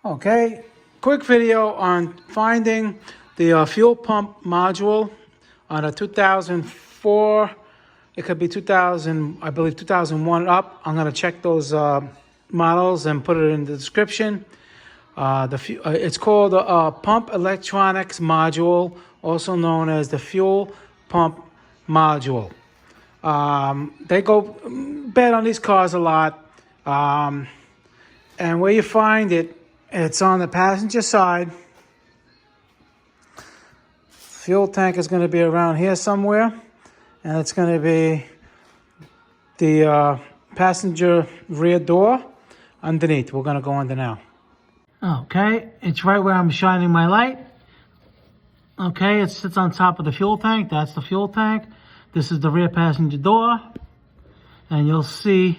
Okay, quick video on finding the fuel pump module on a 2004, it could be 2000, I believe 2001 up. I'm gonna check those models and put it in the description. It's called a pump electronics module, also known as the fuel pump module. They go bad on these cars a lot. And where you find it, it's on the passenger side. Fuel tank is going to be around here somewhere. And it's going to be the passenger rear door underneath. We're going to go under now. Okay, it's right where I'm shining my light. Okay, it sits on top of the fuel tank. That's the fuel tank. This is the rear passenger door. And you'll see,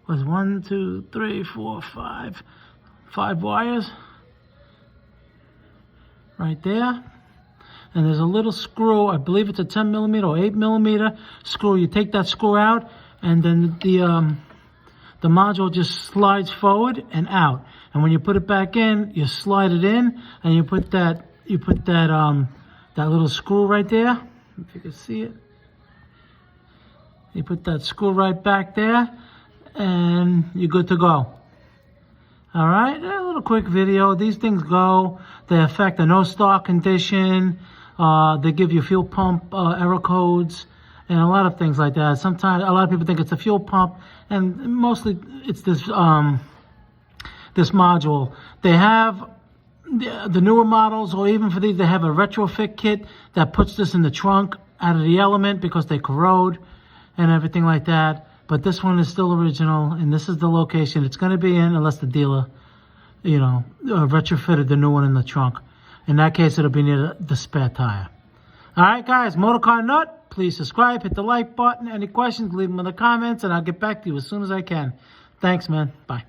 was 1, 2, 3, 4, 5 wires right there. And there's a little screw, I believe it's a 10 millimeter or 8 millimeter screw. You take that screw out, and then the module just slides forward and out. And when you put it back in, you slide it in, and you put that little screw right there. If you can see it, you put that screw right back there, and you're good to go. All right, a little quick video. These things go. They affect the no start condition. They give you fuel pump error codes and a lot of things like that. Sometimes a lot of people think it's a fuel pump, and mostly it's this this module. They have the newer models, or even for these, they have a retrofit kit that puts this in the trunk out of the element because they corrode and everything like that. But this one is still original, and this is the location it's going to be in, unless the dealer, retrofitted the new one in the trunk. In that case, it'll be near the spare tire. All right, guys, Motorcar Nut, please subscribe, hit the like button. Any questions, leave them in the comments, and I'll get back to you as soon as I can. Thanks, man. Bye.